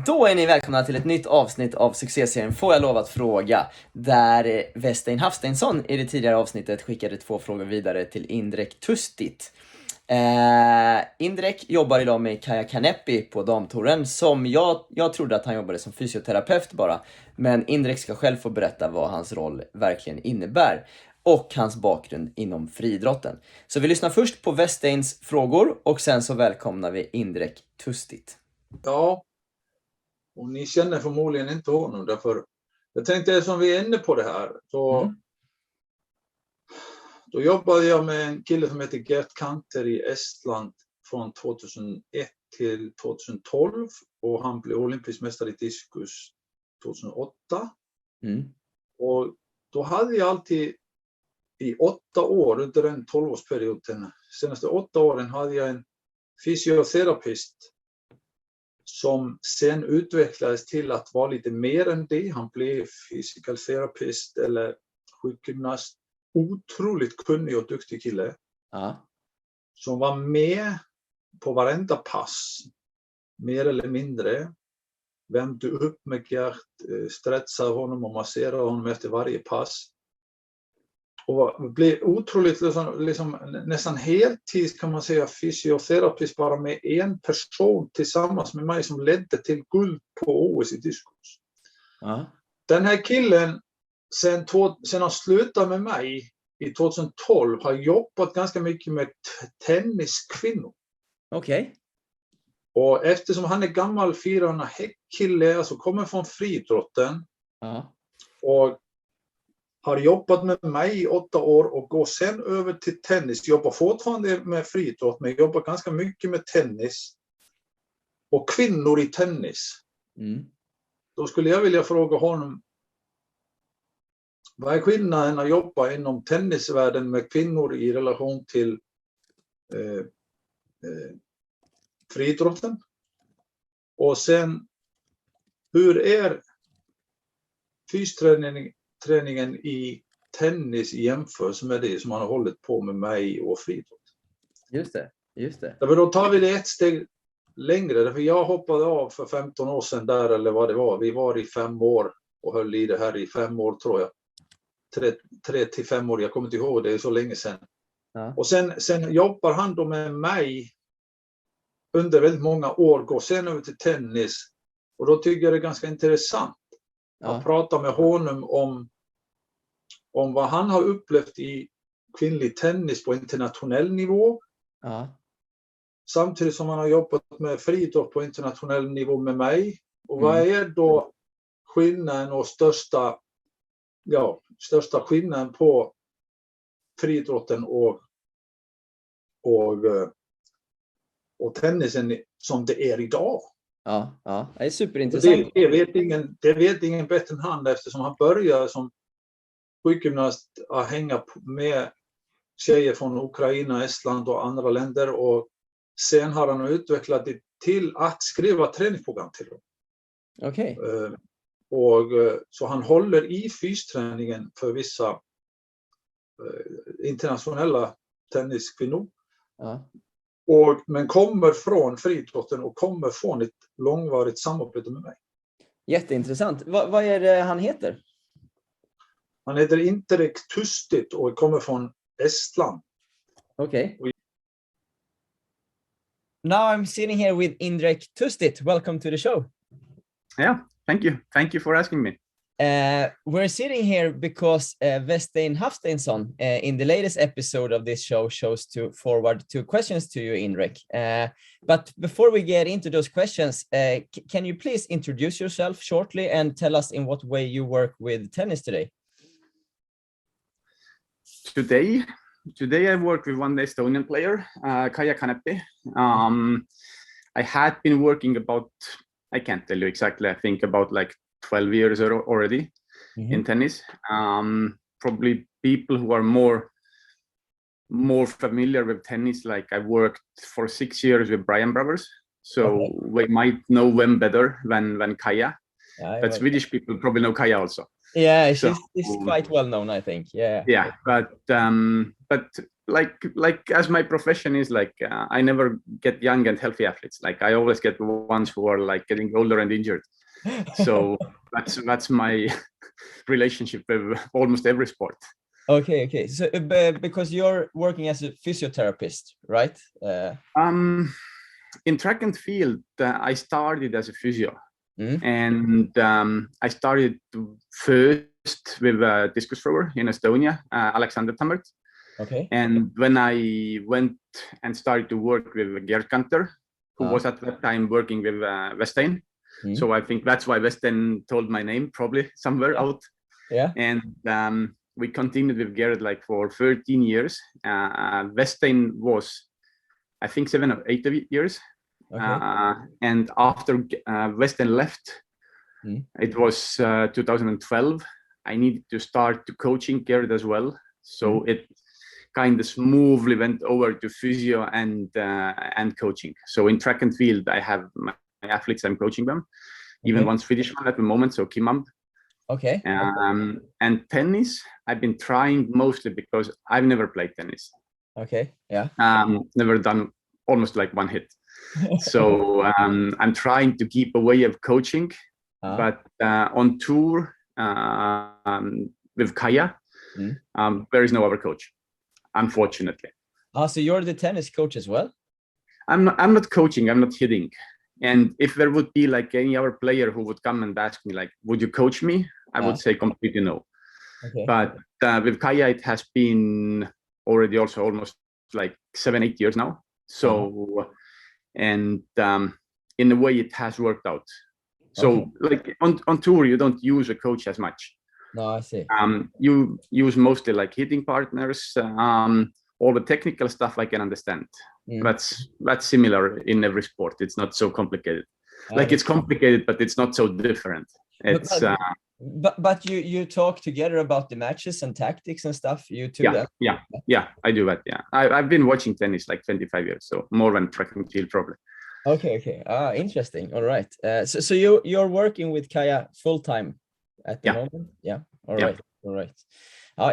Då är ni välkomna till ett nytt avsnitt av succéserien Får jag lov att fråga, där Vésteinn Hafsteinsson i det tidigare avsnittet skickade 2 frågor vidare till Indrek Tustit. Indrek jobbar idag med Kaja Kanepi på damtouren, som jag trodde att han jobbade som fysioterapeut bara. Men Indrek ska själv få berätta vad hans roll verkligen innebär och hans bakgrund inom friidrotten. Så vi lyssnar först på Vésteins frågor och sen så välkomnar vi Indrek Tustit. Ja, och ni känner förmodligen inte honom därför jag tänkte, som vi är inne på det här, då jobbade jag med en kille som heter Gert Kanter i Estland från 2001 till 2012 och han blev olympisk mästare i diskus 2008. Och då hade jag alltid i 8 år under en 12-årsperiod, de senaste 8 åren hade jag en fysioterapist som sen utvecklades till att vara lite mer än det. Han blev physical therapist eller sjukgymnast. Otroligt kunnig och duktig kille. Som var med på varenda pass. Mer eller mindre. Vände upp med Gert, stretchade honom och masserade honom efter varje pass. Och blev otroligt liksom, nästan heltid kan man säga fysioterapist bara med en person tillsammans med mig som ledde till guld på OS i diskus. Den här killen sen han slutade med mig i 2012 har jobbat ganska mycket med tenniskvinnor. Okej. Och eftersom han är gammal 400 häckkille, alltså kommer från friidrotten och har jobbat med mig i 8 år och går sen över till tennis. Jobbar fortfarande med friidrott men jobbar ganska mycket med tennis. Och kvinnor i tennis. Då skulle jag vilja fråga honom. Vad är skillnaden att jobba inom tennisvärlden med kvinnor i relation till friidrotten? Och sen, hur är fysträningen i tennis i jämförelse med det som han har hållit på med mig och friidrott? Just det. Därför då tar vi det ett steg längre. Därför jag hoppade av för 15 år sedan där, eller vad det var. Vi var i 5 år och höll i det här i 5 år tror jag. 3 till 5 år, jag kommer inte ihåg, det är så länge sedan. Och sen jobbar han då med mig under väldigt många år, går sen över till tennis. Och då tycker jag det är ganska intressant att prata med honom om vad han har upplevt i kvinnlig tennis på internationell nivå. Samtidigt som han har jobbat med friidrott på internationell nivå med mig. Och vad är då skillnaden och största skillnaden på friidrotten och tennisen som det är idag? Det är superintressant. Det vet ingen bättre än han, eftersom han började som sjukgymnast att hänga med tjejer från Ukraina, Estland och andra länder, och sen har han utvecklat det till att skriva träningsprogram till dem. Okej. Så han håller i fysträningen för vissa internationella tenniskvinnor. Men kommer från friidrotten och kommer från ett långvarigt samarbete med mig. Jätteintressant. Vad är det han heter? Han heter Indrek Tustit och kommer från Estland. Okej. Now I'm sitting here with Indrek Tustit. Welcome to the show. Yeah, thank you. Thank you for asking me. We're sitting here because Vésteinn Hafsteinsson in the latest episode of this show chose to forward 2 questions to you, Indrek. But before we get into those questions, can you please introduce yourself shortly and tell us in what way you work with tennis today? Today I work with one Estonian player, Kaja Kanepi. I had been working about, I can't tell you exactly, I think about like 12 years already in tennis. Probably people who are more familiar with tennis, like I worked for 6 years with Brian Brothers, so we might know them better than Kaja. But Swedish people probably know Kaja also. Yeah, So she's quite well known, I think. Yeah. yeah, but like as my profession is like, I never get young and healthy athletes. Like I always get ones who are like getting older and injured. So that's my relationship with almost every sport. Okay. So because you're working as a physiotherapist, right? In track and field, I started as a physio, Mm. and I started first with a discus thrower in Estonia, Alexander Tammert. Okay. And when I went and started to work with Gerd Kanter, who was at that time working with Vésteinn. So I think that's why Vésteinn told my name probably somewhere out. Yeah. And we continued with Gerd like for 13 years. Vésteinn was, I think, 7 or 8 years. Okay. And after Vésteinn left, it was 2012. I needed to start to coaching Gerd as well. So it kind of smoothly went over to physio and coaching. So in track and field, I have my athletes, I'm coaching them. Even one Swedish one at the moment, so Kimam. Okay. And tennis, I've been trying mostly because I've never played tennis. Okay. Yeah. Never done almost like one hit. So I'm trying to keep away of coaching, but on tour with Kaya, there is no other coach, unfortunately. So you're the tennis coach as well? I'm not coaching, I'm not hitting. And if there would be like any other player who would come and ask me like, would you coach me? I would say completely no. Okay. But with Kaya, it has been already also almost like 7-8 years now. So, and in a way it has worked out. So like on tour, you don't use a coach as much. No, I see. You use mostly like hitting partners, all the technical stuff I can understand. That's similar in every sport. It's not so complicated. Like it's complicated, but it's not so different. It's but you talk together about the matches and tactics and stuff. You too. Yeah, I do that. Yeah, I've been watching tennis like 25 years, so more than track and field probably. Okay. Interesting. All right. So you're working with Kaya full time at the moment? Yeah. All right.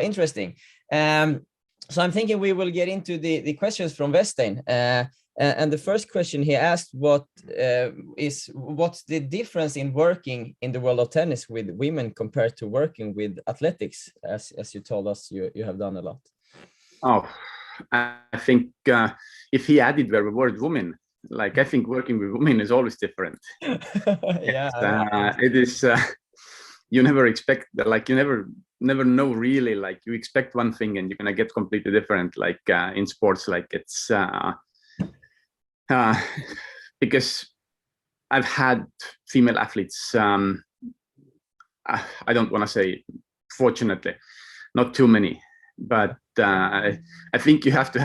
Interesting. So I'm thinking we will get into the questions from Vésteinn. And the first question he asked, what's the difference in working in the world of tennis with women compared to working with athletics, as you told us you have done a lot? Oh, I think if he added the word woman, like I think working with women is always different. It is. You never expect that, like you never know really, like you expect one thing and you're gonna get completely different, like in sports, like it's because I've had female athletes, I don't want to say fortunately, not too many, but I think you have to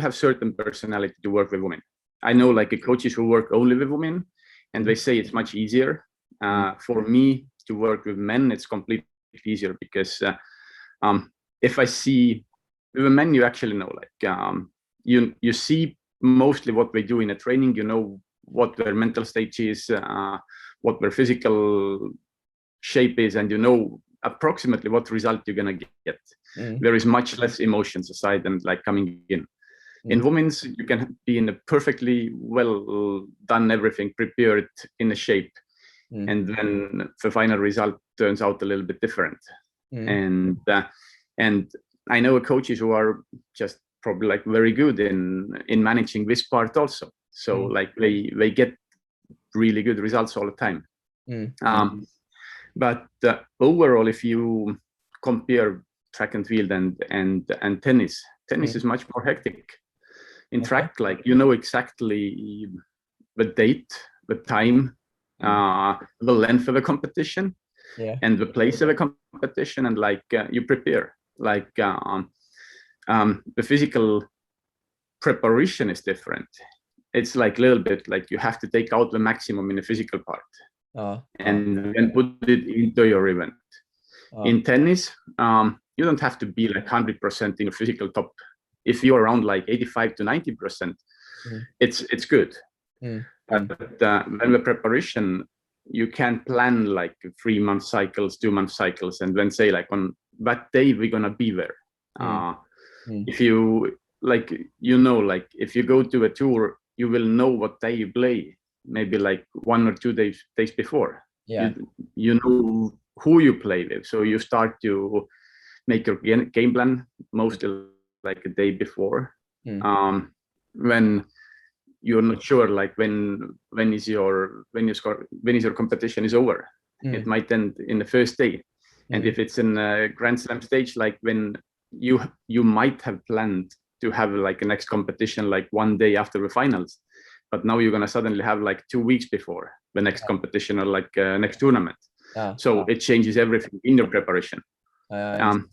have certain personality to work with women. I know like coaches who work only with women and they say it's much easier. For me to work with men, it's completely easier because if I see with a men, you actually know, like you see mostly what they do in a training, you know what their mental state is, what their physical shape is, and you know approximately what result you're gonna get. There is much less emotions aside and like coming in. In women's, you can be in a perfectly well done everything, prepared in a shape. And then the final result turns out a little bit different. And I know coaches who are just probably like very good in managing this part also. So like they get really good results all the time. But overall, if you compare track and field and tennis is much more hectic. In track, like you know exactly the date, the time, the length of a competition, and the place of a competition, and like you prepare. Like the physical preparation is different. It's like a little bit like you have to take out the maximum in the physical part and then put it into your event. In tennis, you don't have to be like 100% in a physical top. If you're around like 85 to 90%, it's good. But then the preparation you can't plan like 3-month cycles, 2-month cycles, and then say like on that day we're gonna be there. If you like, like if you go to a tour, you will know what day you play, maybe like 1 or 2 days before. Yeah. You know who you play with, so you start to make your game plan mostly like a day before. When you're not sure like when is your competition is over. It might end in the first day. And if it's in a Grand Slam stage, like when you might have planned to have like a next competition like 1 day after the finals, but now you're gonna suddenly have like 2 weeks before the next competition or like next tournament. So it changes everything in your preparation.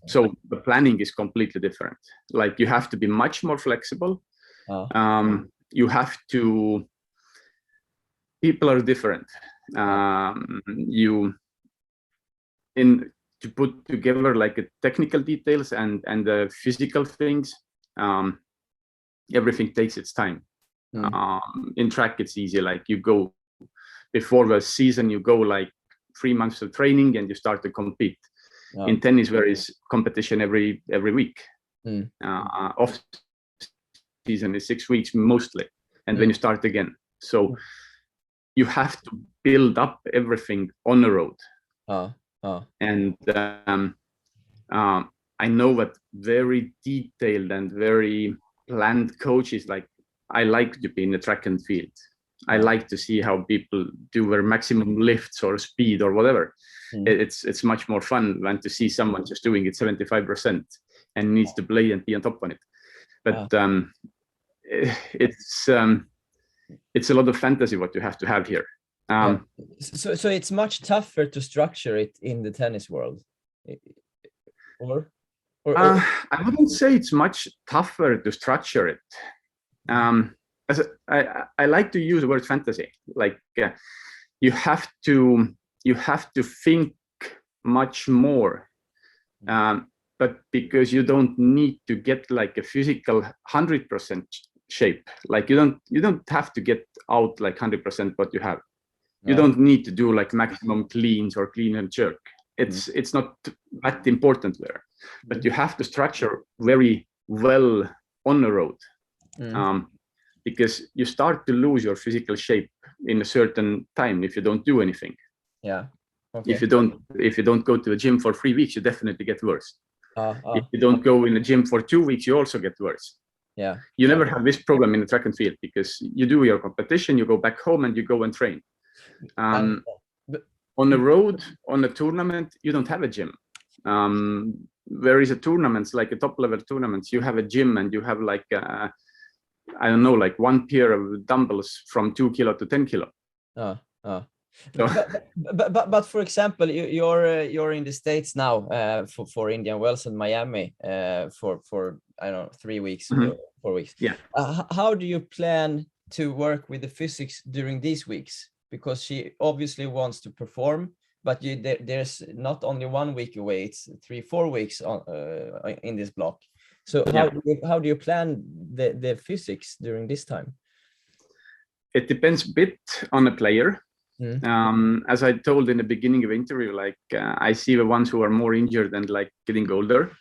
So the planning is completely different. Like you have to be much more flexible. You have to. People are different. To put together like the technical details and the physical things, everything takes its time. In track, it's easy. Like you go before the season, you go like 3 months of training and you start to compete. In tennis, there is competition every week. Off season is 6 weeks mostly, and then you start again. So you have to build up everything on the road. And I know that very detailed and very planned coaches, like I like to be in the track and field. I like to see how people do their maximum lifts or speed or whatever. It's much more fun than to see someone just doing it 75% and needs to play and be on top on it. But it's a lot of fantasy what you have to have here. So it's much tougher to structure it in the tennis world, or I wouldn't say it's much tougher to structure it. As I like to use the word fantasy. Like you have to think much more, but because you don't need to get like a physical 100% shape. Like you don't have to get out like 100% what you have. You don't need to do like maximum cleans or clean and jerk. It's not that important there, but you have to structure very well on the road, because you start to lose your physical shape in a certain time if you don't do anything. If you don't go to the gym for 3 weeks, you definitely get worse. If you don't go in the gym for 2 weeks, you also get worse. You never have this problem in the track and field because you do your competition, you go back home and you go and train. On the road, on a tournament, you don't have a gym. There is a tournaments, like a top level tournaments, you have a gym and you have like I don't know, like 1 pair of dumbbells from 2 kilo to 10 kilo. But for example, you're in the States now for Indian Wells and Miami for I don't know 3 weeks, 4 weeks. How do you plan to work with the physics during these weeks? Because she obviously wants to perform, but there's not only 1 week away; it's 3-4 weeks in this block. So how do you plan the physics during this time? It depends a bit on the player. As I told in the beginning of the interview, like I see the ones who are more injured and like getting older.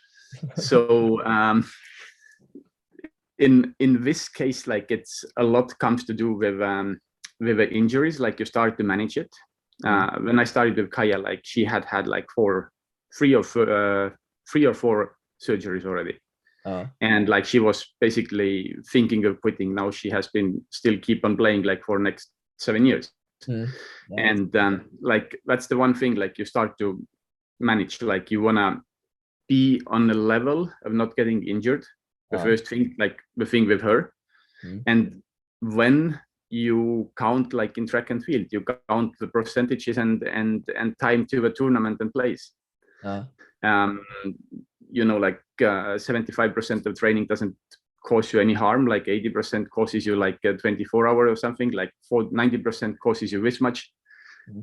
So in this case, like it's a lot comes to do with the injuries. Like you start to manage it. When I started with Kaja, like she had like 3 or 4 surgeries already. And like she was basically thinking of quitting. Now she has been still keep on playing like for next 7 years. And like that's the one thing, like you start to manage, like you want to be on the level of not getting injured. The first thing, like the thing with her. And when you count, like in track and field, you count the percentages and time to the tournament and place. You know, like 75% of training doesn't cause you any harm, like 80% causes you like 24 hours or something, like 90% causes you this much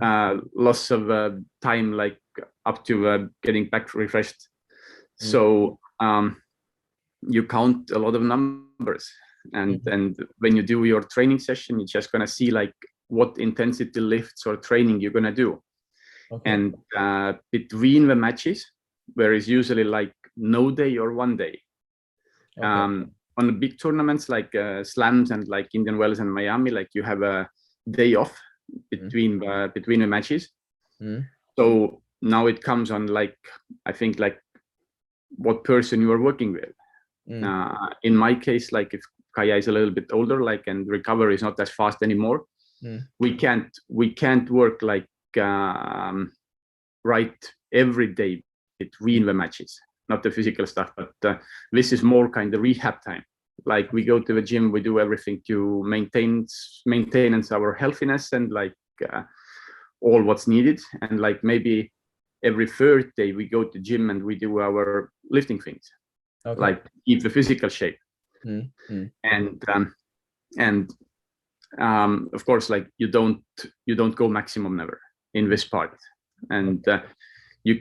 loss of time, like up to getting back refreshed. So you count a lot of numbers, and when you do your training session, you're just gonna see like what intensity lifts or training you're gonna do. Okay. And between the matches, there is usually like no day or one day. Okay. On the big tournaments like slams and like Indian Wells and Miami, like you have a day off between the matches. So now it comes on like, I think like what person you are working with. In my case, like if Kaja is a little bit older, like, and recovery is not as fast anymore, we can't work like right every day between the matches, not the physical stuff, but this is more kind of rehab time. Like we go to the gym, we do everything to maintain our healthiness and like all what's needed. And like maybe every third day we go to gym and we do our lifting things, like keep the physical shape. And of course, like you don't go maximum never in this part. And you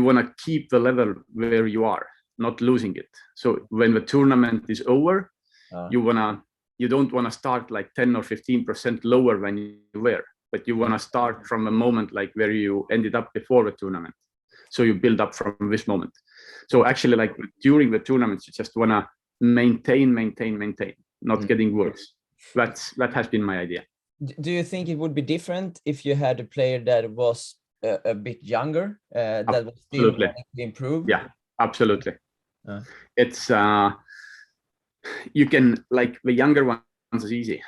want to keep the level where you are, not losing it. So when the tournament is over, you don't want to start like 10 or 15% lower than you were, but you want to start from a moment like where you ended up before the tournament. So you build up from this moment. So actually, like during the tournaments, you just want to maintain, not getting worse. That has been my idea. Do you think it would be different if you had a player that was a bit younger, that was still wanting to improve? Yeah, absolutely. It's you can, like the younger ones is easy.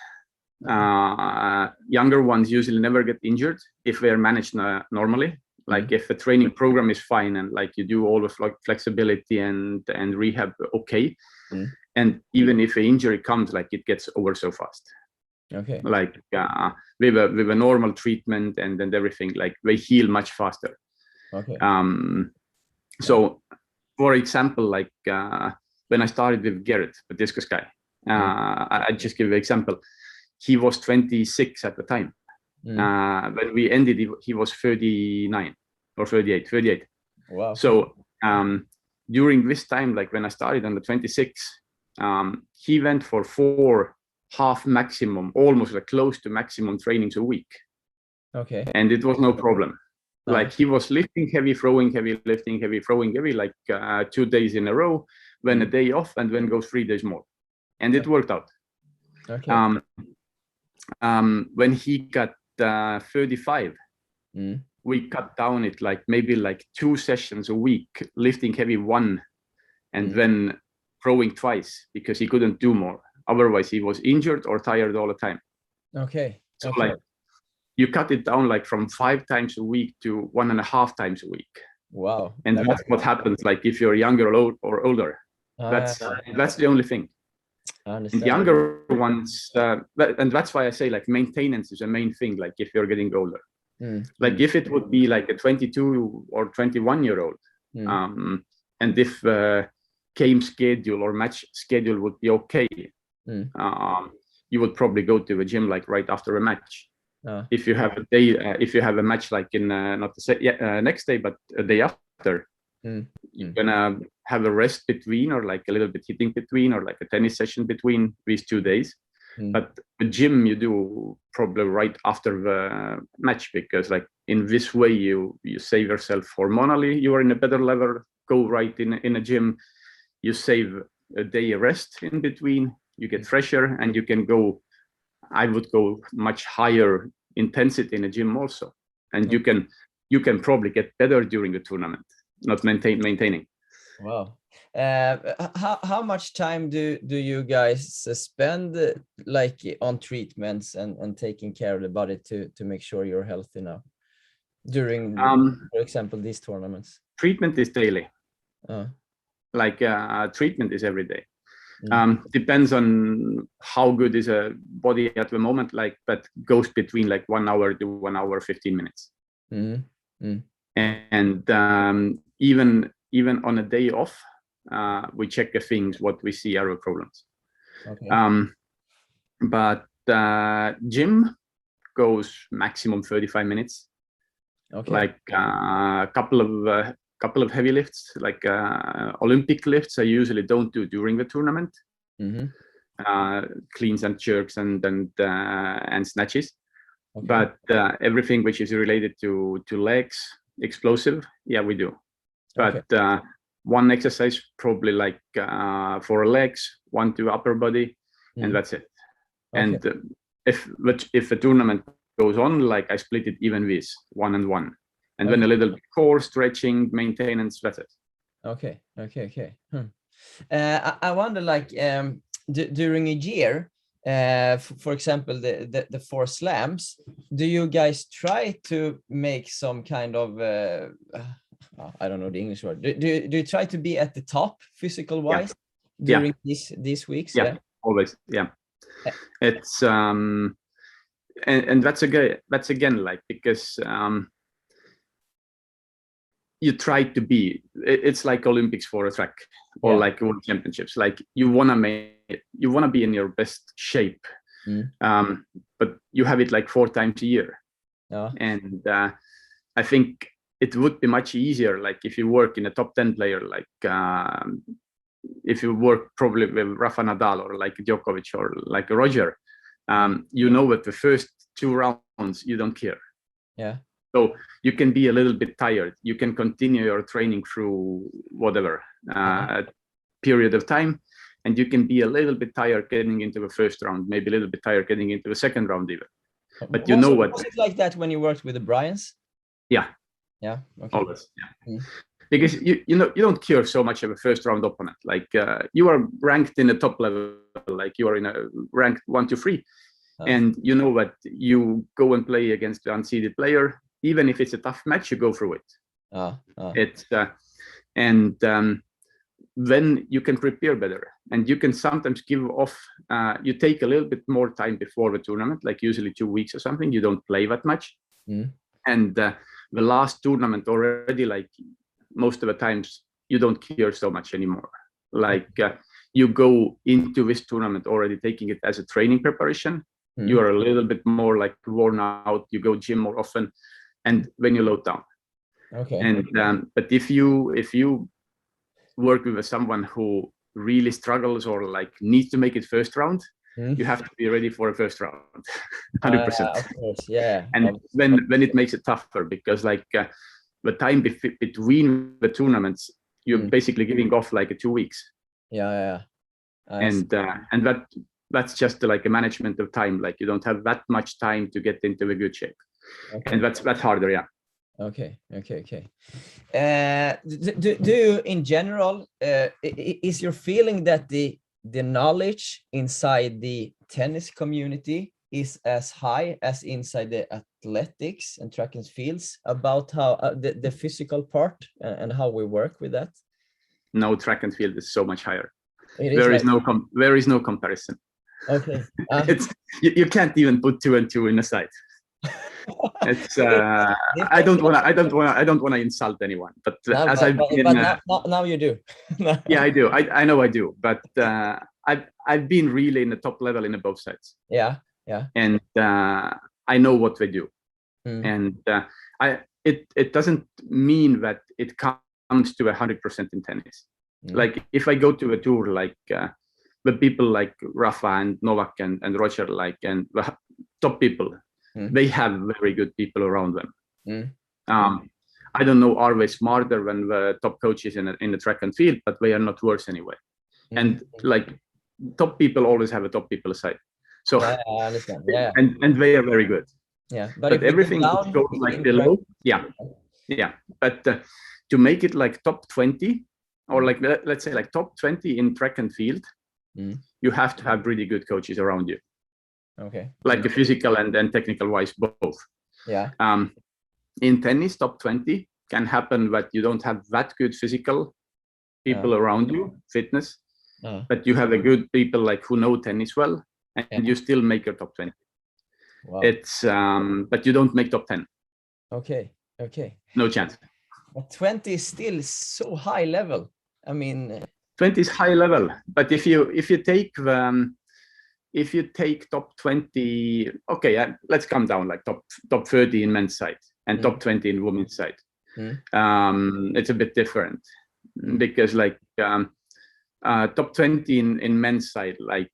Younger ones usually never get injured if they're managed normally. Like if the training program is fine and like you do all the flexibility and rehab okay, and even if an injury comes, like it gets over so fast. Okay. Like with a normal treatment and everything, like they heal much faster. Okay. So for example, like when I started with Garrett, the discus guy, I just give an example. He was 26 at the time. When we ended, he was 39 or 38. Wow. So during this time, like when I started on the 26, he went for 4 half maximum, almost like close to maximum trainings a week. Okay. And it was no problem. Like he was lifting heavy, throwing heavy, lifting heavy, throwing heavy, like 2 days in a row, then a day off, and then goes 3 days more. And it worked out. Okay. When he got 35, we cut down it like maybe like 2 sessions a week, lifting heavy 1, and then throwing twice because he couldn't do more. Otherwise, he was injured or tired all the time. Okay. So like you cut it down like from 5 times a week to 1.5 times a week. Wow. And that's what happens. Like if you're younger or older, that's the only thing. I understand. And younger ones, and that's why I say like maintenance is a main thing. Like if you're getting older, like if it would be like a 22 or 21-year-old, and if game schedule or match schedule would be okay, you would probably go to the gym like right after a match. If you have a day, if you have a match like in not the next day, but a day after, you're gonna have a rest between, or like a little bit hitting between, or like a tennis session between these 2 days. But the gym you do probably right after the match, because like in this way you save yourself hormonally. You are in a better level. Go right in a gym. You save a day rest in between. You get fresher, and you can go. I would go much higher intensity in a gym also, and you can probably get better during the tournament, not maintaining. Wow. How much time do you guys spend like on treatments and taking care of the body to make sure you're healthy now during, for example, these tournaments? Treatment is daily. Like treatment is every day. Depends on how good is a body at the moment, like, but goes between like 1 hour to 1 hour 15 minutes. And even on a day off, we check the things what we see are the problems. But gym goes maximum 35 minutes. Like a couple of heavy lifts, like Olympic lifts, I usually don't do during the tournament. cleans and jerks and snatches. Okay. But everything which is related to legs, explosive, yeah, we do. But one exercise probably like for legs, one to upper body, and that's it. And if a tournament goes on, like I split it even with 1 and 1, and then a little bit core stretching, maintenance, that's it. Okay. I wonder, like, during a year, for example, the 4 slams, do you guys try to make some kind of I don't know the English word. Do you try to be at the top physical wise during these weeks? Yeah, always. Yeah, it's and that's again like, because you try to be, it's like Olympics for a track, or like World Championships. Like you want to be in your best shape, but you have it like 4 times a year. And I think it would be much easier, like if you work in a top 10 player, like if you work probably with Rafa Nadal or like Djokovic or like Roger, you know that the first 2 rounds you don't care. So you can be a little bit tired. You can continue your training through whatever period of time, and you can be a little bit tired getting into the first round, maybe a little bit tired getting into the second round even. But you know what? Was it like that when you worked with the Bryans? Yeah. Okay. Always. Yeah. Because you don't care so much of a first round opponent. Like you are ranked in the top level, like you are in a ranked 1, 2, 3. And you know that you go and play against the unseeded player, even if it's a tough match, you go through it. It's then you can prepare better, and you can sometimes give off. You take a little bit more time before the tournament, like usually 2 weeks or something. You don't play that much, and the last tournament already, like most of the times, you don't care so much anymore. Like you go into this tournament already taking it as a training preparation. You are a little bit more like worn out. You go gym more often, and when you load down. And but if you work with someone who really struggles or like needs to make it first round, you have to be ready for a first round, 100%. Of course, yeah. And when it makes it tougher, because like the time between the tournaments, you're basically giving off like 2 weeks. And that's just like a management of time. Like you don't have that much time to get into a good shape, and that's harder. Yeah. Okay. Do you, in general, is your feeling that the knowledge inside the tennis community is as high as inside the athletics and track and fields about how the physical part and how we work with that? No, track and field is so much higher. There is no comparison. Okay. It's you can't even put 2 and 2 in a side. It's I don't want to insult anyone, but now you do. Yeah, I do. I know I do, but I've been really in the top level in both sides. Yeah. And I know what they do, and it doesn't mean that it comes to 100% in tennis. Like if I go to a tour, like the people like Rafa and Novak and Roger, like, and the top people, they have very good people around them. I don't know, are they smarter than the top coaches in the track and field, but they are not worse anyway. And like top people always have a top people aside. So I understand. Yeah. And they are very good. Yeah. But everything goes like below. Yeah. But to make it like top 20, or like let's say like top 20 in track and field, you have to have really good coaches around you. Okay. Like a physical and technical wise, both. Yeah. In tennis, top 20 can happen that you don't have that good physical people around you, fitness, but you have a good people like who know tennis well, and you still make your top 20. Wow. It's but you don't make top 10. Okay. No chance. But 20 is still so high level. I mean, 20 is high level, but if you take top 20, okay, let's come down like top 30 in men's side and top 20 in women's side. It's a bit different because like top 20 in men's side, like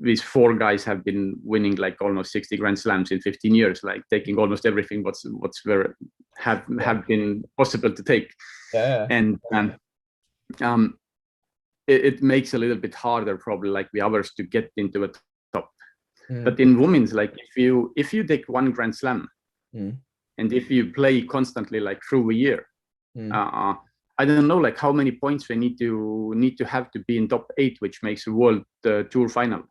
these 4 guys have been winning like almost 60 Grand Slams in 15 years, like taking almost everything what's have been possible to take. And it makes a little bit harder probably like the others to get into the top. But in women's, like if you take 1 Grand Slam and if you play constantly like through a year, I don't know like how many points they need to have to be in top 8, which makes a world tour final.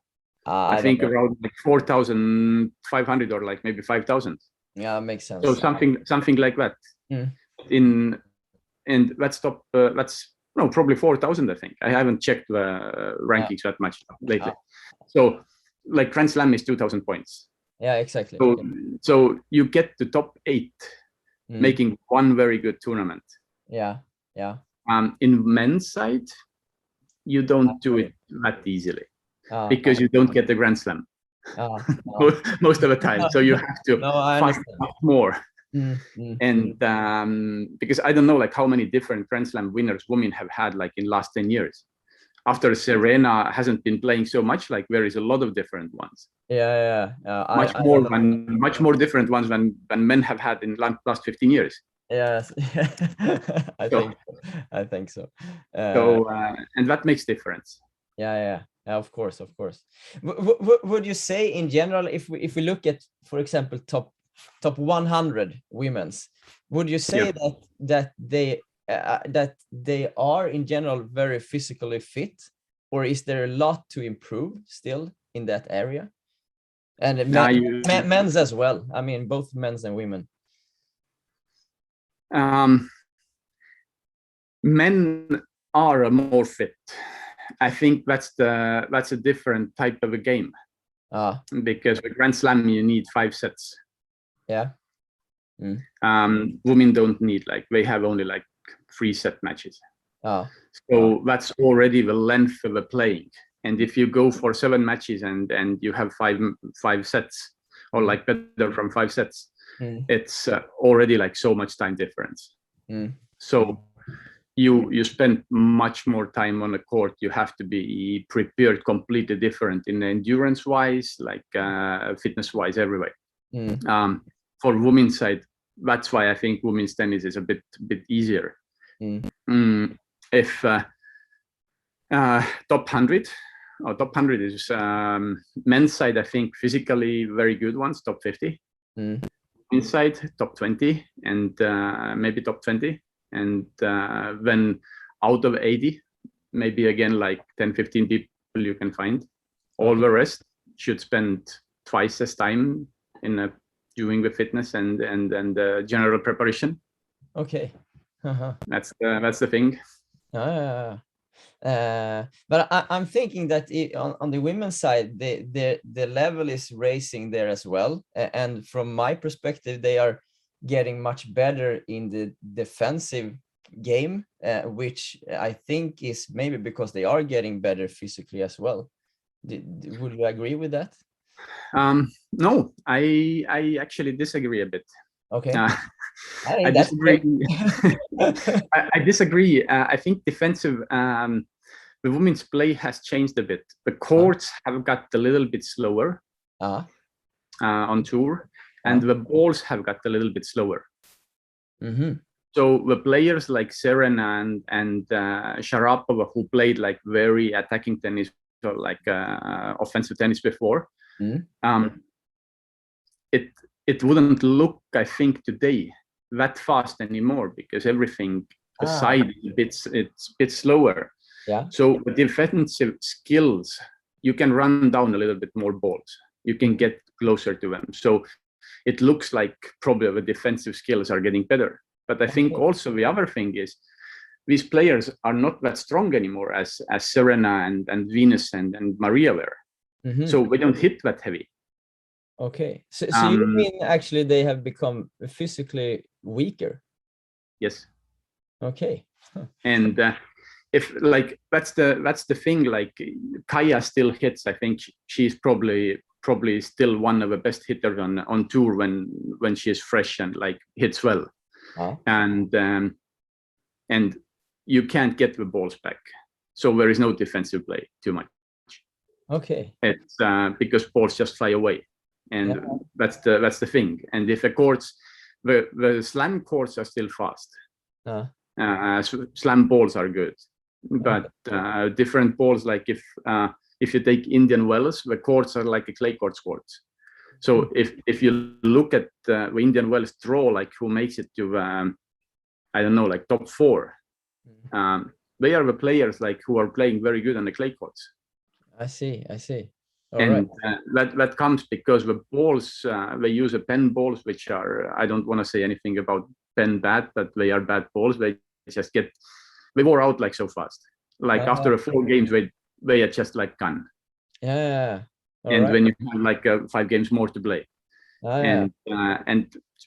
I think around like 4,500 or like maybe 5,000. Yeah, makes sense. So something like that. And that's top. That's probably 4,000. I think I haven't checked the rankings that much lately. So like Grand Slam is 2,000 points. Yeah, exactly. So you get to top 8, making 1 very good tournament. Yeah. In men's side, you don't do it that easily because you don't get the Grand Slam most of the time. So you have to fight more. And because I don't know like how many different Grand Slam winners women have had like in last 10 years. After Serena hasn't been playing so much, like there is a lot of different ones. Much more different ones than men have had in last 15 years. Yes, I think so. And that makes difference. Yeah, of course. Would you say in general, if we look at, for example, top 100 women's, would you say that they are in general very physically fit, or is there a lot to improve still in that area? And men's as well. I mean, both men's and women. Men are more fit. I think that's a different type of a game. Because with Grand Slam you need 5 sets. Women don't need, like they have only like 3 set matches. So that's already the length of the playing. And if you go for 7 matches and you have 5 sets, or like better from 5 sets, it's already like so much time difference. So you spend much more time on the court. You have to be prepared completely different in endurance wise, like fitness wise, everywhere. For women's side, that's why I think women's tennis is a bit easier. If top 100 is men's side, I think physically very good ones, top 50. Inside top 20 and maybe top 20, and then out of 80, maybe again like 10-15 people you can find. All the rest should spend twice as time in doing the fitness and the general preparation. That's the thing. But I'm thinking that on the women's side, the level is raising there as well. And from my perspective, they are getting much better in the defensive game, which I think is maybe because they are getting better physically as well. Would you agree with that? No, I actually disagree a bit. I disagree. I disagree. I think defensive, the women's play has changed a bit. The courts have got a little bit slower on tour, and the balls have got a little bit slower. So the players like Serena and Sharapova, who played like very attacking tennis or like offensive tennis before, it wouldn't look, I think, today that fast anymore because everything aside it's a bit slower. So the defensive skills, you can run down a little bit more balls. You can get closer to them. So it looks like probably the defensive skills are getting better. But I think also the other thing is these players are not that strong anymore as Serena and Venus and Maria were. So we don't hit that heavy. So you mean actually they have become physically weaker? Yes. And if like that's the thing, like Kaia still hits. I think she's probably still one of the best hitters on tour when she is fresh and like hits well. And you can't get the balls back, so there is no defensive play too much. Okay. It's because balls just fly away, and that's the thing. And if the courts, the slam courts are still fast. Slam balls are good, but different balls, like if you take Indian Wells, the courts are like a clay courts. So if you look at the Indian Wells draw, like who makes it to I don't know, like top 4, they are the players like who are playing very good on the clay courts. I see. All and right. that comes because the balls, they use a pen balls, which are, I don't want to say anything about pen bad, but they are bad balls. They wore out like so fast. Like after 4 games, they are just like gone. Yeah. And when you have like 5 games more to play, and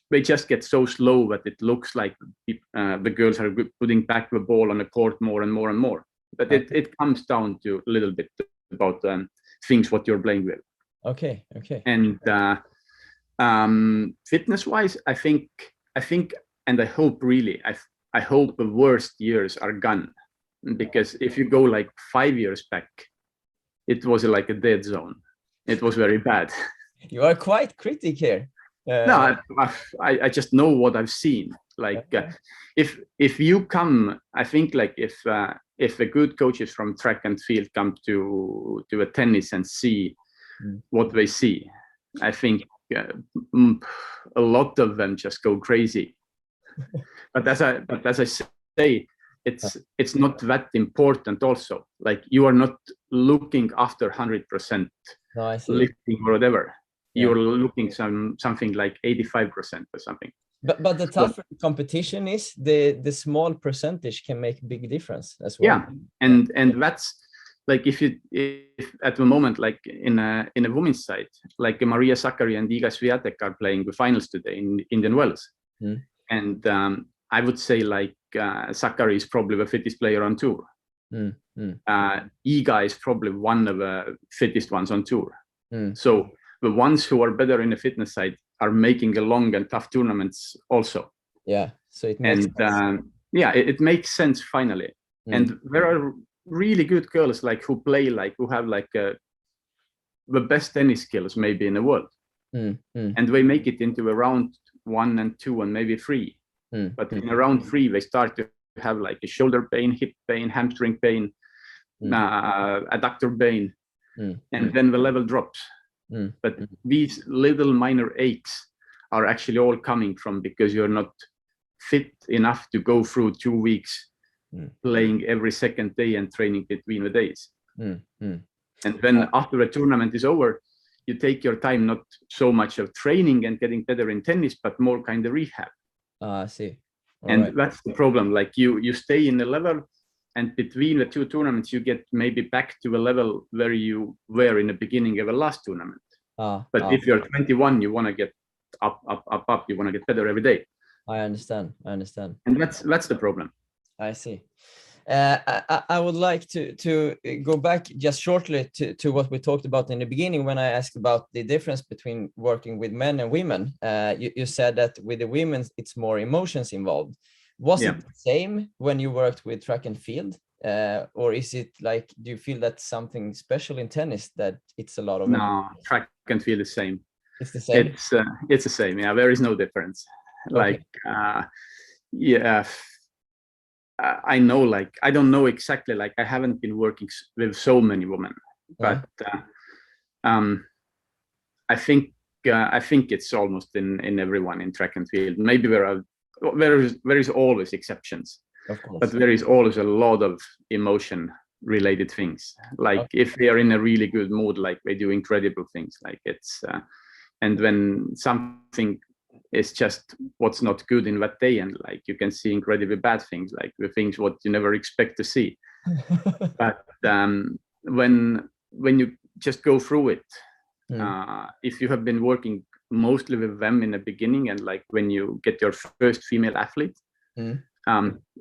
they just get so slow that it looks like the girls are putting back the ball on the court more and more and more. But it comes down to a little bit about things what you're playing with. Okay. And fitness-wise, I think, and I hope really, I hope the worst years are gone, because if you go like 5 years back, it was like a dead zone. It was very bad. You are quite critic here. No, I just know what I've seen. Like if you come, I think like if the good coaches from track and field come to a tennis and see what they see, I think a lot of them just go crazy. But as I say, it's not that important. Also, like you are not looking after 100% lifting or whatever. You're looking something like 85% or something. But the tougher the competition is, the small percentage can make a big difference as well. Yeah, and that's like if at the moment, like in a women's side, like Maria Sakkari and Iga Swiatek are playing the finals today in Indian Wells, and I would say like Sakkari is probably the fittest player on tour. Iga is probably one of the fittest ones on tour. So the ones who are better in the fitness side are making a long and tough tournaments also. Yeah, so it makes sense. It makes sense finally. And there are really good girls like who play like who have like the best tennis skills maybe in the world, and they make it into a round 1 and 2 and maybe 3. But in round 3 they start to have like a shoulder pain, hip pain, hamstring pain, adductor pain, and then the level drops. But these little minor aches are actually all coming from because you're not fit enough to go through 2 weeks playing every second day and training between the days. And then after the tournament is over, you take your time, not so much of training and getting better in tennis, but more kind of rehab. I see. And that's the problem. Like you stay in the level, and between the 2 tournaments, you get maybe back to a level where you were in the beginning of the last tournament. But if you're 21, you want to get up. You want to get better every day. I understand. And that's the problem. I see. I would like to go back just shortly to what we talked about in the beginning when I asked about the difference between working with men and women. You said that with the women, it's more emotions involved. Was it the same when you worked with track and field? Or is it like, do you feel that's something special in tennis that it's a lot of... No, track and field is the same. It's the same? It's the same. Yeah, there is no difference. Okay. Like, I know, like, I don't know exactly, like, I haven't been working with so many women, but I think it's almost in everyone in track and field. Maybe there is always exceptions, of course, but there is always a lot of emotion related things. Like if they are in a really good mood, like they do incredible things, like it's and when something is just what's not good in that day, and like you can see incredibly bad things, like the things what you never expect to see. But when you just go through it, if you have been working mostly with them in the beginning, and like when you get your first female athlete,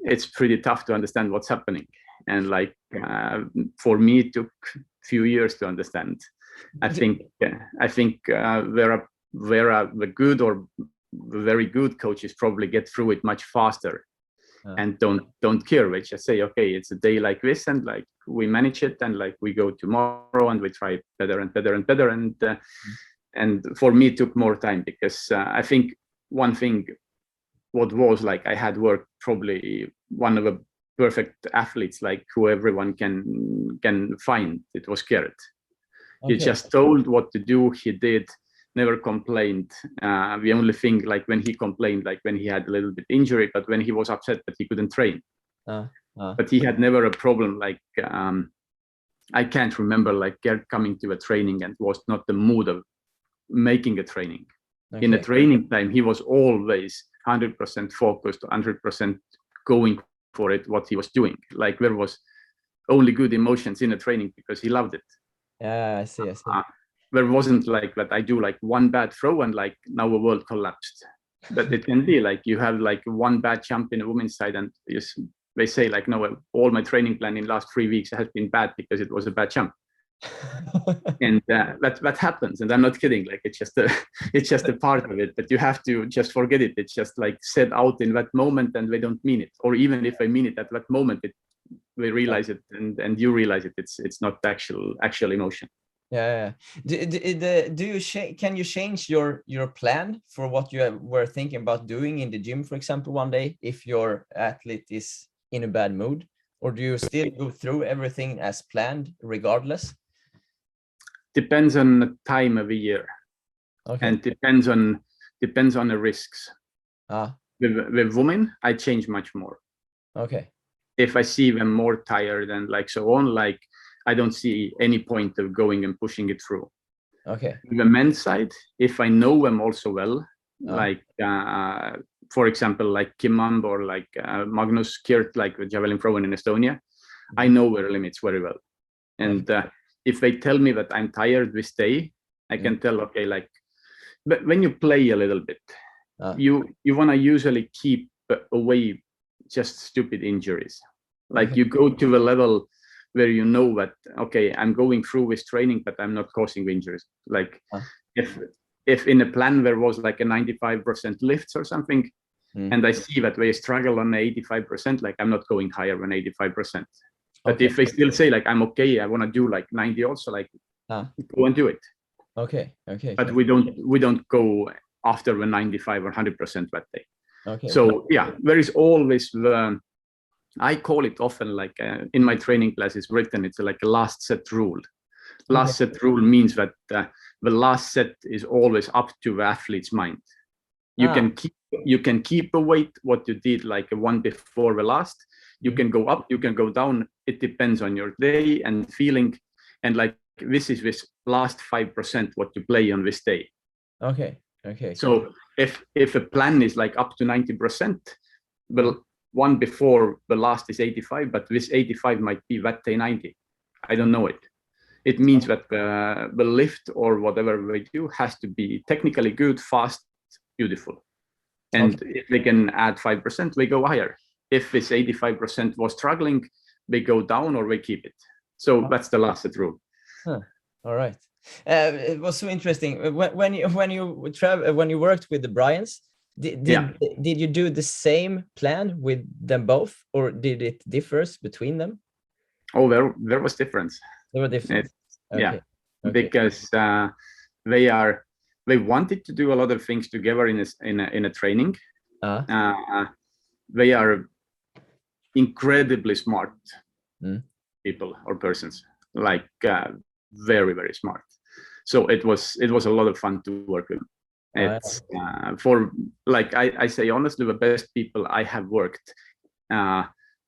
it's pretty tough to understand what's happening. And like for me, it took a few years to understand. I think there are the good or the very good coaches probably get through it much faster and don't care. We just say, okay, it's a day like this, and like we manage it, and like we go tomorrow and we try better and better and better. And for me, it took more time because I think one thing, what was like, I had worked probably one of the perfect athletes, like who everyone can find. It was Garrett. He just told what to do. He did, never complained. The only thing, like when he complained, like when he had a little bit injury, but when he was upset that he couldn't train. But he had never a problem. Like I can't remember like Gert coming to a training and was not the mood of making a training. In the training time, he was always 100% focused, 100% going for it, what he was doing. Like there was only good emotions in the training because he loved it. Yeah, I see. There wasn't like that I do like one bad throw and like now the world collapsed. But it can be like you have like one bad jump in the women's side and they say like, no, all my training plan in last 3 weeks has been bad because it was a bad jump. And that happens, and I'm not kidding. Like it's just a part of it, but you have to just forget it. It's just like said out in that moment, and they don't mean it. Or even if they mean it at that moment, we realize it, and you realize it. It's not actual emotion. Yeah. Can you change your plan for what you were thinking about doing in the gym, for example, one day if your athlete is in a bad mood, or do you still go through everything as planned regardless? Depends on the time of the year, and depends on the risks. With women, I change much more. If I see them more tired and like so on, like I don't see any point of going and pushing it through. The men's side, if I know them also well, like for example, like Kim Mamb or like Magnus Kirt, like the javelin thrower in Estonia, I know their limits very well. And if they tell me that I'm tired this day, I can tell, okay, like, but when you play a little bit, you want to usually keep away just stupid injuries. Like you go to a level where you know that, okay, I'm going through this training, but I'm not causing injuries. Like if in a plan there was like a 95% lifts or something, and I see that they struggle on 85%, like I'm not going higher than 85%. But if they still say like, I'm okay, I want to do like 90 also, like go and do it. But we don't go after the 95 or 100% that day. So yeah, there is always I call it often like in my training classes written, it's like a last set rule. Last set rule means that the last set is always up to the athlete's mind. You can keep a weight what you did like a one before the last. You can go up, you can go down. It depends on your day and feeling. And like this is this last 5% what you play on this day. So if a plan is like up to 90%, well, one before the last is 85, but this 85 might be that day 90. I don't know it. It means that the lift or whatever we do has to be technically good, fast, beautiful. And if they can add 5%, we go higher. If this 85% was struggling, they go down or they keep it. So that's the last set rule. All right. It was so interesting when you worked with the Bryans. Did you do the same plan with them both, or did it differs between them? Oh, there was difference. There were difference. Because they wanted to do a lot of things together in a training. They are incredibly smart people or persons, like very, very smart. So it was a lot of fun to work with. It's for like I say honestly, the best people I have worked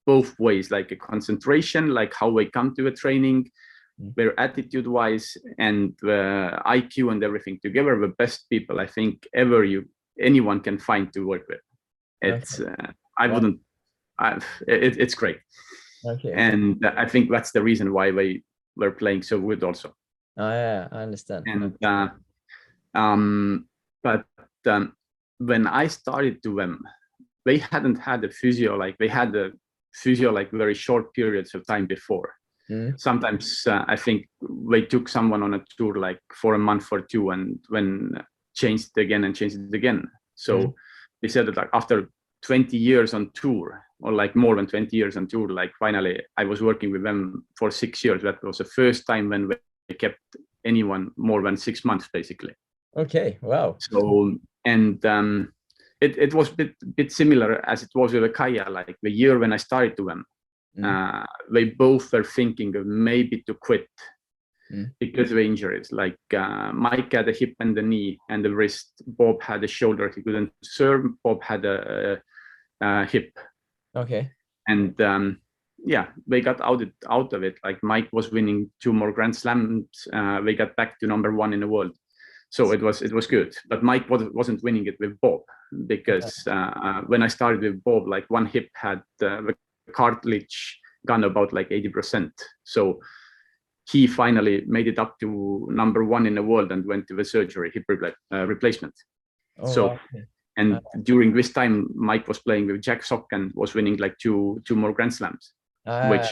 both ways, like a concentration, like how they come to a training, their attitude wise, and the IQ and everything together. The best people I think anyone can find to work with. It's it's great. And I think that's the reason why they were playing so good also. I understand. And but when I started to them, they hadn't had a physio, like they had a physio like very short periods of time before. Sometimes I think they took someone on a tour like for a month or two, and when changed it again. So they said that like after 20 years on tour, or like more than 20 years on tour. Like finally, I was working with them for 6 years. That was the first time when we kept anyone more than 6 months, basically. Okay, wow. So, and it was a bit similar as it was with Kaja. Like the year when I started to them, they both were thinking of maybe to quit because of injuries. Like Mike had a hip and the knee and the wrist. Bob had a shoulder. He couldn't serve. Bob had a hip. Okay. And yeah, they got out of it. Like Mike was winning 2 more Grand Slams. They got back to number 1 in the world. So it was good. But Mike wasn't winning it with Bob, because when I started with Bob, like one hip had the cartilage gone about like 80%. So he finally made it up to number 1 in the world and went to the surgery, hip replacement. Wow. And during this time, Mike was playing with Jack Sock and was winning like two more Grand Slams, which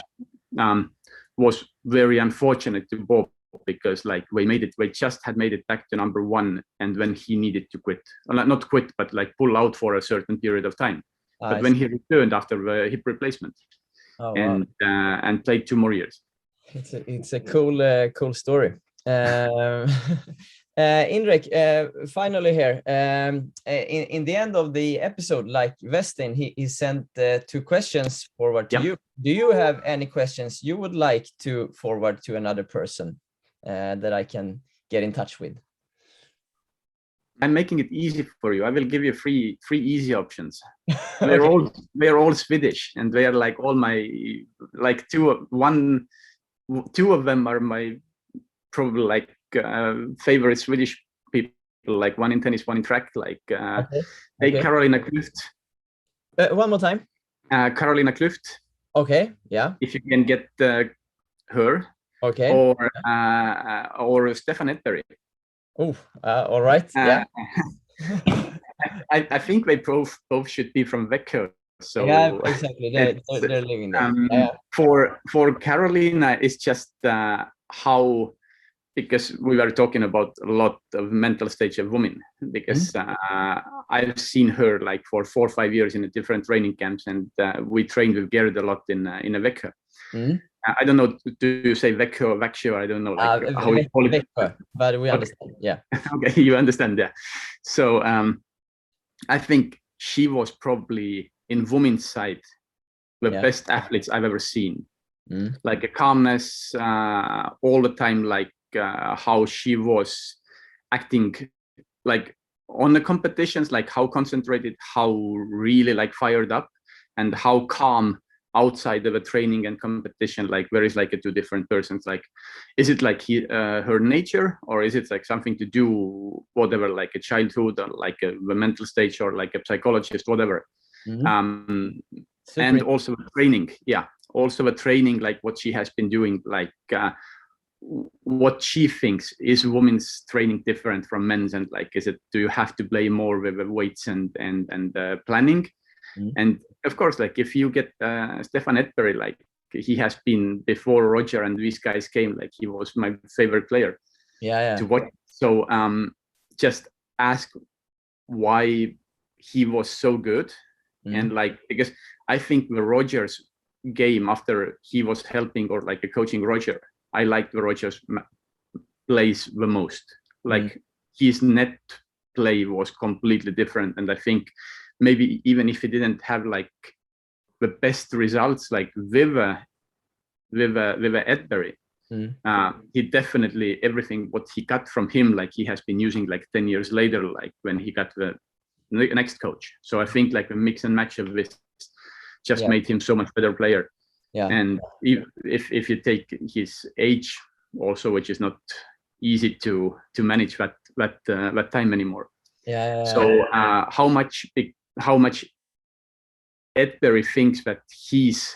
was very unfortunate to Bob, because like they just had made it back to number 1, and when he needed to quit, well, not quit, but like pull out for a certain period of time. But when he returned after the hip replacement, and played 2 more years. It's a cool story. Indrek, finally here, in the end of the episode, like Vésteinn, he sent 2 questions forward to you. Do you have any questions you would like to forward to another person that I can get in touch with? I'm making it easy for you. I will give you three easy options. They're all Swedish, and they are like all my, like two of them are my probably like favorite Swedish people. Like one in tennis, one in track. Like Carolina Klüft. One more time. Carolina Klüft. Okay. Yeah. If you can get her. Okay. Or Stefan Edberg. Oh, all right. Yeah. I think they both should be from Växjö. So yeah, exactly. They're living there. For Carolina, it's just how, because we were talking about a lot of mental stage of women, because I've seen her like for 4 or 5 years in a different training camps, and we trained with Gerd a lot in Växjö. I don't know, do you say Växjö? I don't know like how you call it. But we understand, yeah. Okay, you understand, yeah. So I think she was probably, in women's side, the best athletes I've ever seen. Like a calmness all the time, like how she was acting, like on the competitions, like how concentrated, how really like fired up, and how calm outside of a training and competition. Like there is like a 2 different persons. Like, is it like her nature, or is it like something to do whatever, like a childhood, or like the mental stage, or like a psychologist, whatever. And also training, also the training, like what she has been doing, like what she thinks is women's training different from men's, and like, do you have to play more with the weights and planning? And of course, like if you get Stefan Edberg, like he has been before Roger and these guys came, like he was my favorite player to watch. So just ask why he was so good. And like, because I think the Rogers game, after he was helping or like coaching Roger, I liked the Rogers plays the most. Like his net play was completely different, and I think maybe even if he didn't have like the best results, like with Edberg, he definitely, everything what he got from him, like he has been using like 10 years later, like when he got the next coach. So I think like a mix and match of this just made him so much better player. And if you take his age also, which is not easy to manage that time anymore. So how much Edberg thinks that his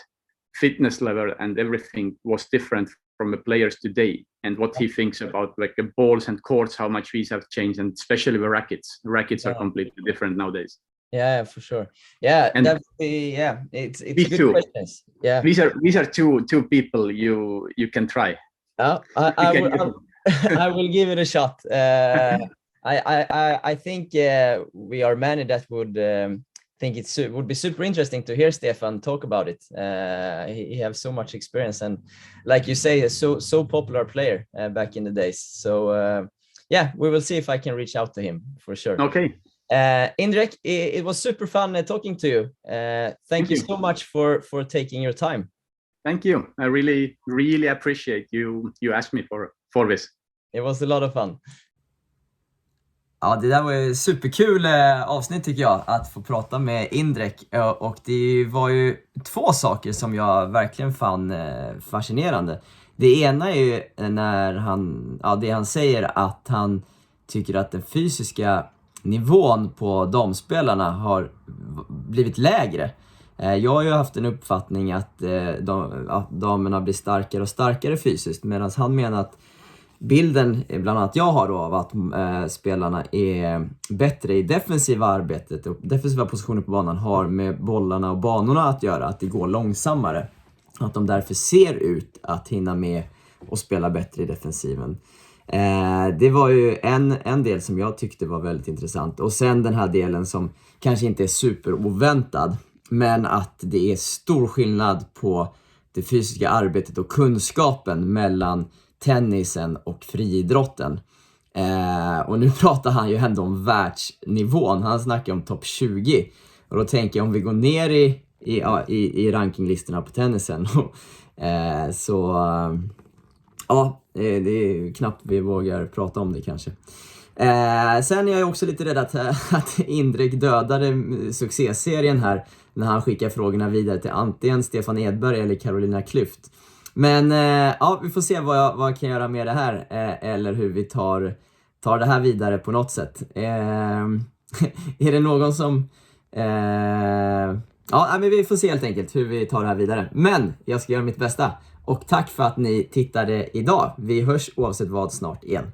fitness level and everything was different from the players today, and what he thinks about like the balls and courts, how much these have changed, and especially the rackets. The rackets are completely different nowadays. Yeah, for sure. Yeah, and it's good questions. Yeah, these are two people you can try. I will give it a shot. I think we are many that would think it would be super interesting to hear Stefan talk about it. He has so much experience, and like you say, so popular player back in the days. So yeah, we will see if I can reach out to him for sure. Okay. Indrek, it was super fun talking to you. Thank you so much for taking your time. Thank you. I really appreciate you asked me for this. It was a lot of fun. Ja, det där var ju superkul avsnitt tycker jag, att få prata med Indrek. Och det var ju två saker som jag verkligen fann fascinerande. Det ena är ju när det han säger, att han tycker att den fysiska nivån på damspelarna har blivit lägre. Jag har ju haft en uppfattning att damerna blir starkare och starkare fysiskt, medan han menar att bilden bland annat jag har då av att spelarna är bättre i defensiva arbetet och defensiva positioner på banan har med bollarna och banorna att göra, att det går långsammare. Att de därför ser ut att hinna med och spela bättre i defensiven. Det var ju en del som jag tyckte var väldigt intressant. Och sen den här delen som kanske inte är superoväntad, men att det är stor skillnad på det fysiska arbetet och kunskapen mellan tennisen och friidrotten. Och nu pratar han ju ändå om världsnivån. Han snackar om topp 20. Och då tänker jag, om vi går ner i rankinglistorna på tennisen det är knappt vi vågar prata om det kanske. Sen är jag också lite rädd att Indrek dödade succéserien här när han skickar frågorna vidare till antingen Stefan Edberg eller Carolina Klüft. Men vi får se vad jag kan göra med det här, eller hur vi tar det här vidare på något sätt. Är det någon som... men vi får se helt enkelt hur vi tar det här vidare. Men jag ska göra mitt bästa. Och tack för att ni tittade idag. Vi hörs oavsett vad snart igen.